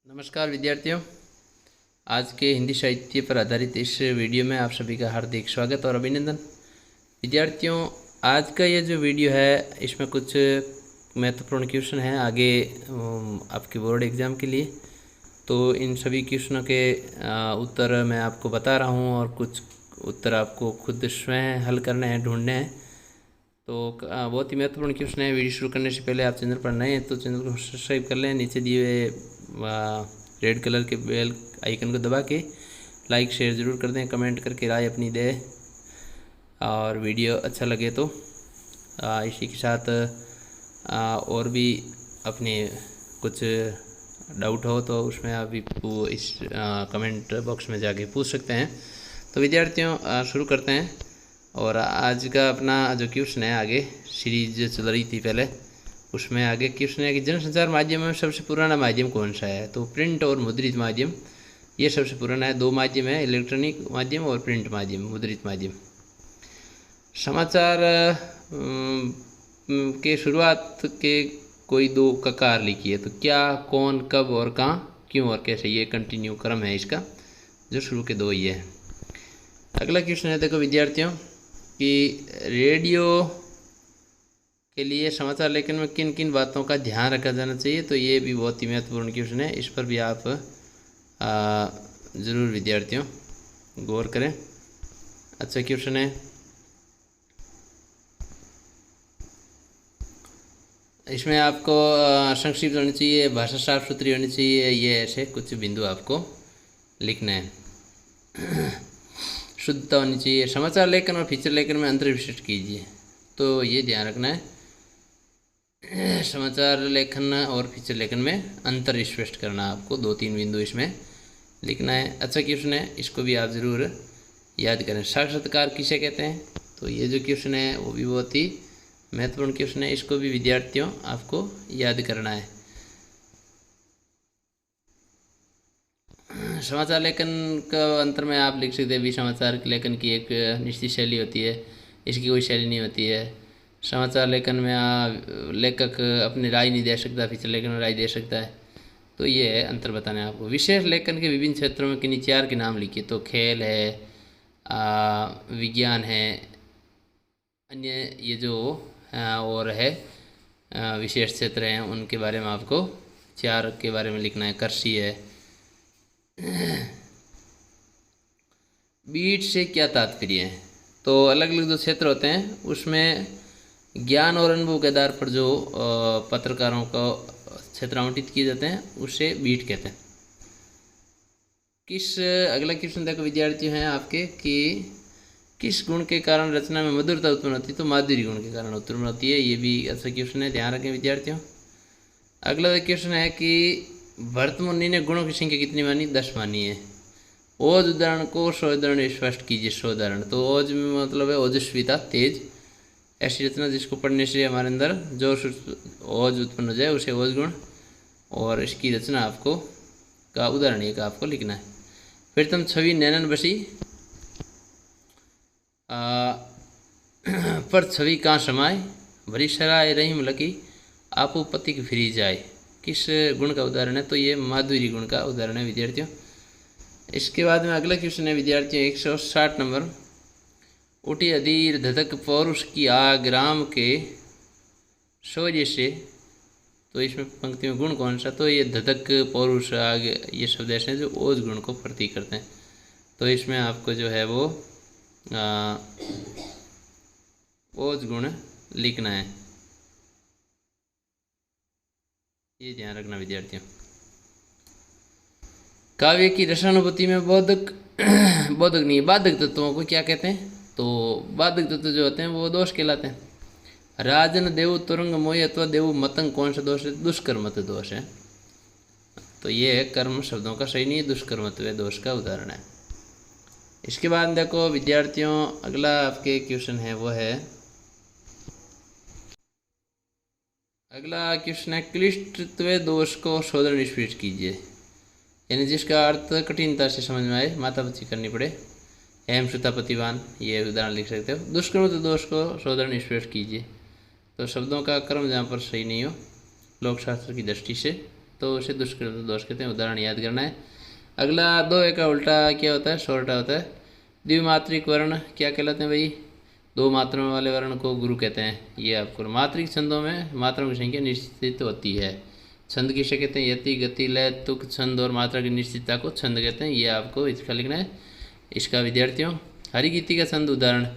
नमस्कार विद्यार्थियों, आज के हिंदी साहित्य पर आधारित इस वीडियो में आप सभी का हार्दिक स्वागत और अभिनंदन। विद्यार्थियों, आज का ये जो वीडियो है इसमें कुछ महत्वपूर्ण क्वेश्चन हैं आगे आपके बोर्ड एग्ज़ाम के लिए। तो इन सभी क्वेश्चनों के उत्तर मैं आपको बता रहा हूँ और कुछ उत्तर आपको खुद स्वयं हल करने हैं, ढूंढने हैं। तो बहुत ही महत्वपूर्ण क्वेश्चन है। वीडियो शुरू करने से पहले आप चैनल पर नए हैं तो चैनल को सब्सक्राइब कर लें। नीचे दिए हुए रेड कलर के बेल आइकन को दबा के लाइक शेयर ज़रूर कर दें, कमेंट करके राय अपनी दें और वीडियो अच्छा लगे तो इसी के साथ और भी अपने कुछ डाउट हो तो उसमें आप इस कमेंट बॉक्स में जाके पूछ सकते हैं। तो विद्यार्थियों शुरू करते हैं। और आज का अपना जो क्वेश्चन है, आगे सीरीज जो चल रही थी पहले उसमें आगे क्वेश्चन है कि जनसंचार माध्यम में सबसे पुराना माध्यम कौन सा है। तो प्रिंट और मुद्रित माध्यम ये सबसे पुराना है। दो माध्यम है, इलेक्ट्रॉनिक माध्यम और प्रिंट माध्यम, मुद्रित माध्यम। समाचार के शुरुआत के कोई दो ककार लिखिए। तो क्या, कौन, कब और कहाँ, क्यों और कैसे, ये कंटिन्यू क्रम है इसका, जो शुरू के दो ये है। अगला क्वेश्चन है, देखो विद्यार्थियों कि रेडियो के लिए समाचार लेखन में किन किन बातों का ध्यान रखा जाना चाहिए। तो ये भी बहुत ही महत्वपूर्ण क्वेश्चन है, इस पर भी आप ज़रूर विद्यार्थियों गौर करें। अच्छा क्वेश्चन है। इसमें आपको संक्षिप्त होनी चाहिए, भाषा साफ सुथरी होनी चाहिए, ये ऐसे कुछ बिंदु आपको लिखना है। शुद्धता होनी चाहिए। समाचार लेखन और फीचर लेखन में अंतर विशिष्ट कीजिए। तो ये ध्यान रखना है, समाचार लेखन और फीचर लेखन में अंतर स्पष्ट करना आपको, दो तीन बिंदु इसमें लिखना है। अच्छा क्वेश्चन है, इसको भी आप ज़रूर याद करें। साक्षात्कार किसे कहते हैं। तो ये जो क्वेश्चन है वो भी बहुत ही महत्वपूर्ण क्वेश्चन है, इसको भी विद्यार्थियों आपको याद करना है। समाचार लेखन का अंतर में आप लिख सकते हैं भी, समाचार लेखन की एक निश्चित शैली होती है, इसकी कोई शैली नहीं होती है। समाचार लेखन में लेखक अपनी राय नहीं दे सकता, फीचर लेखन में राय दे सकता है। तो ये है अंतर बताना है आपको। विशेष लेखन के विभिन्न क्षेत्रों में किन्हीं चार के नाम लिखिए। तो खेल है, विज्ञान है, अन्य ये जो और है विशेष क्षेत्र हैं उनके बारे में आपको चार के बारे में लिखना है। कृषि है। बीट से क्या तात्पर्य है। तो अलग अलग जो क्षेत्र होते हैं उसमें ज्ञान और अनुभव के आधार पर जो पत्रकारों को क्षेत्र आवंटित किए जाते हैं उसे बीट कहते हैं। अगला क्वेश्चन देखो विद्यार्थी हैं आपके कि किस गुण के कारण रचना में मधुरता उत्पन्न होती है। तो माधुरी गुण के कारण उत्पन्न होती है। ये भी अच्छा क्वेश्चन है, ध्यान रखें विद्यार्थियों। अगला क्वेश्चन है कि भरत मुनि ने गुणों की संख्या कितनी मानी। 10 मानी है। ओज उदाहरण को सोदाहरण स्पष्ट कीजिए। सोदाहरण तो ओज में मतलब है ओजस्विता, तेज, ऐसी रचना जिसको पढ़ने से हमारे अंदर जो ओज उत्पन्न हो जाए उसे ओज गुण, और इसकी रचना आपको का उदाहरण एक आपको लिखना है। फिर तुम छवि नैनन बसी पर छवि कहाँ समाये, भरी सराय रहीम लकी आपो पति की फिरी जाए। किस गुण का उदाहरण है। तो ये माधुरी गुण का उदाहरण है विद्यार्थियों। इसके बाद में अगला क्वेश्चन है विद्यार्थियों 160 नंबर। उठी अधीर धधक पौरुष की आग राम के शौर्य से। तो इसमें पंक्ति में गुण कौन सा। तो ये धधक, पौरुष, आग, ये शब्द ऐसे हैं जो ओज गुण को प्रतीक करते हैं। तो इसमें आपको जो है वो ओज गुण लिखना है, ये ध्यान रखना विद्यार्थियों। काव्य की रसानुभूति में बोधक नहीं, बाधक तत्वों को क्या कहते हैं। तो बाधक तत्व जो होते हैं वो दोष कहलाते हैं। राजन देव तुरंग मोय अथवा देव मतंग कौन सा दोष है। दुष्कर्मत्व दोष है। तो ये है कर्म शब्दों का सही नहीं, दुष्कर्मत्व दोष का उदाहरण है। इसके बाद देखो विद्यार्थियों अगला आपके क्वेश्चन है वो है, अगला क्वेश्चन है क्लिष्टत्व दोष को शोधन स्पष्ट कीजिए। यानी जिसका अर्थ कठिनता से समझ में आए, मातापति करनी पड़े। एम श्रुता प्रतिवान, ये उदाहरण लिख सकते हो। दुष्कर्म दोष को शोधन स्पष्ट कीजिए। तो शब्दों का क्रम जहाँ पर सही नहीं हो लोकशास्त्र की दृष्टि से तो उसे दुष्कृत दोष कहते हैं, उदाहरण याद करना है। अगला दो का उल्टा क्या होता है, सोरठा होता है। द्विमात्रिक वर्ण क्या कहलाते हैं भाई, दो मात्राओं वाले वर्ण को गुरु कहते हैं। ये आपको मात्रिक छंदों में मात्राओं की संख्या निश्चित होती है। छंद किसे कहते हैं, यति, गति, लय, तुक छंद और मात्रा की निश्चितता को छंद कहते हैं। ये आपको इसका लिखना है। इसका विद्यार्थियों हरिगीति का छंद उदाहरण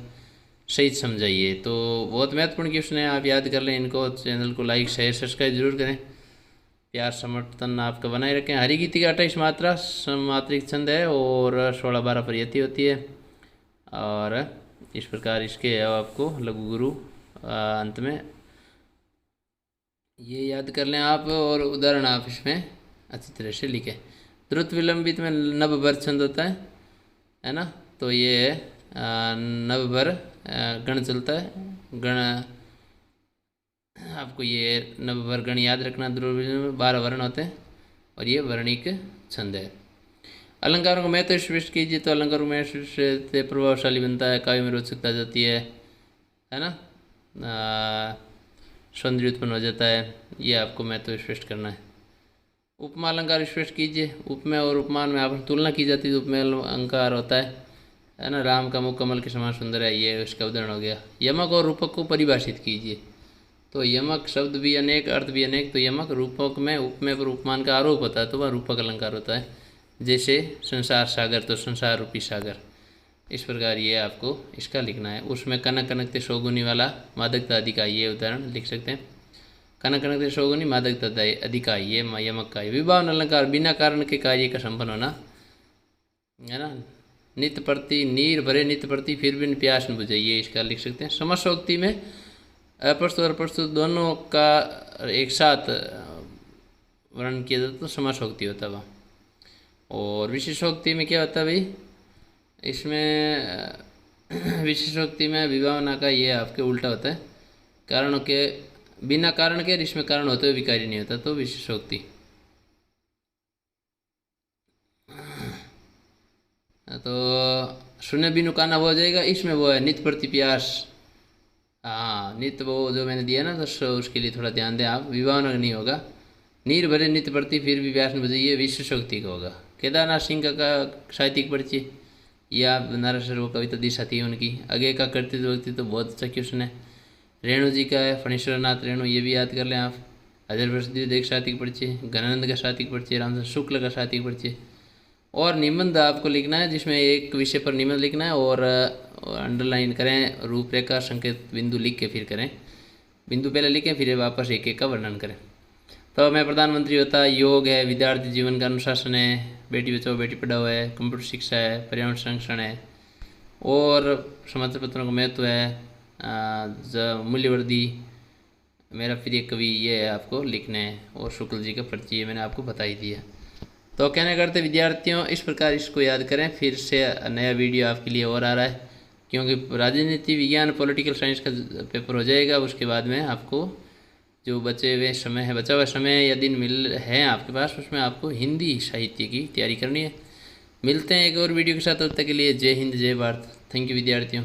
सही समझाइए। तो बहुत महत्वपूर्ण क्वेश्चन है, आप याद कर लें इनको। चैनल को लाइक शेयर सब्सक्राइब जरूर करें, प्यार समर्थन आपका बनाए रखें। हरिगीति का 28 मात्रा मात्रिक छंद है और 16-12 पर यति होती है। और इस प्रकार इसके आपको लघु गुरु अंत में ये याद कर लें आप, और उदाहरण आप इसमें अच्छी तरह से लिखें। द्रुत विलंबित में नवभर छंद होता है ना, तो ये नवभर गण चलता है। गण आपको ये नवभर गण याद रखना। द्रुत में 12 वर्ण होते हैं और ये वर्णिक छंद है। अलंकारों को महत्व स्पष्ट कीजिए। तो अलंकारों में से प्रभावशाली बनता है, काव्य में रोचकता जाती है ना, सौंदर्य उत्पन्न हो जाता है। ये आपको महत्व स्पष्ट करना है। उपमा अलंकार स्पष्ट कीजिए। उपमेय और उपमान में आप तुलना की जाती है तो उपमेय अलंकार होता है ना। राम का मुख कमल के समान सुंदर है, ये उसका उदाहरण हो गया। यमक और रूपक को परिभाषित कीजिए। तो यमक शब्द भी अनेक, अर्थ भी अनेक। तो यमक रूपक में उपमेय पर उपमान का आरोप होता है तो वह रूपक अलंकार होता है। जैसे संसार सागर, तो संसार रूपी सागर। इस प्रकार ये आपको इसका लिखना है। उसमें कनक कनकते सौगुनी वाला मादकता अधिकाई, ये उदाहरण लिख सकते हैं। कनक कनकते सौगुनी मादकता अधिकाई, ये यमक का। विभावन अलंकार बिना कारण के कार्य का संपन्न होना है ना। नित्य प्रति, नीर भरे नित्य प्रति फिर भी प्यास न बुझे, ये इसका लिख सकते हैं। समस्योक्ति में अप्रस्तुत और प्रस्तुत दोनों का एक साथ वर्णन किया जाता तो समस्योक्ति होता है। और विशेषोक्ति में क्या होता है भाई, इसमें विशेषोक्ति में विभावना का ये आपके उल्टा होता है। कारणों के बिना कारण के, इसमें कारण होते हुए विकारी नहीं होता, तो विशेषोक्ति। तो शून्य बिनु काना वो हो जाएगा। इसमें वो है नित्य प्रति प्यास। हाँ, नित्य वो जो मैंने दिया ना, तो उसके लिए थोड़ा ध्यान दें आप। विभावना नहीं होगा। नीर भरे नित्य प्रति फिर भी प्यास नहीं बुझे, ये विशेषोक्ति का होगा। केदारनाथ सिंह का साहित्यिक परिचय, ये आप नारायण वो कविता दिशा थी उनकी। आगे का कर्तृत्व व्यक्ति तो बहुत अच्छा क्वेश्चन है। रेणु जी का है, फणीश्वर नाथ रेणु, ये भी याद कर लें आप। अजर प्रसिद्ध एक साहित्यिक परिचय, घनानंद का साहित्यिक परिचय, रामचंद्र शुक्ल का साहित्यिक परिचय। और निबंध आपको लिखना है, जिसमें एक विषय पर निबंध लिखना है और अंडरलाइन करें, रूपरेखा संकेत बिंदु लिख के फिर करें। बिंदु पहले लिखें, फिर वापस एक का वर्णन करें। तो मैं प्रधानमंत्री होता, योग है, विद्यार्थी जीवन का अनुशासन है, बेटी बचाओ बेटी पढ़ाओ है, कंप्यूटर शिक्षा है, पर्यावरण संरक्षण है, और समाचार पत्रों का महत्व है, मूल्यवर्दी, मेरा प्रिय कवि, ये है आपको लिखने हैं। और शुक्ल जी का परिचय मैंने आपको बता ही दिया। तो कहने करते विद्यार्थियों, इस प्रकार इसको याद करें। फिर से नया वीडियो आपके लिए और आ रहा है, क्योंकि राजनीति विज्ञान पॉलिटिकल साइंस का पेपर हो जाएगा। उसके बाद में आपको जो बचे हुए समय है, बचा हुआ समय या दिन मिल है आपके पास, उसमें आपको हिंदी साहित्य की तैयारी करनी है। मिलते हैं एक और वीडियो के साथ, तब तक के लिए जय हिंद जय भारत। थैंक यू विद्यार्थियों।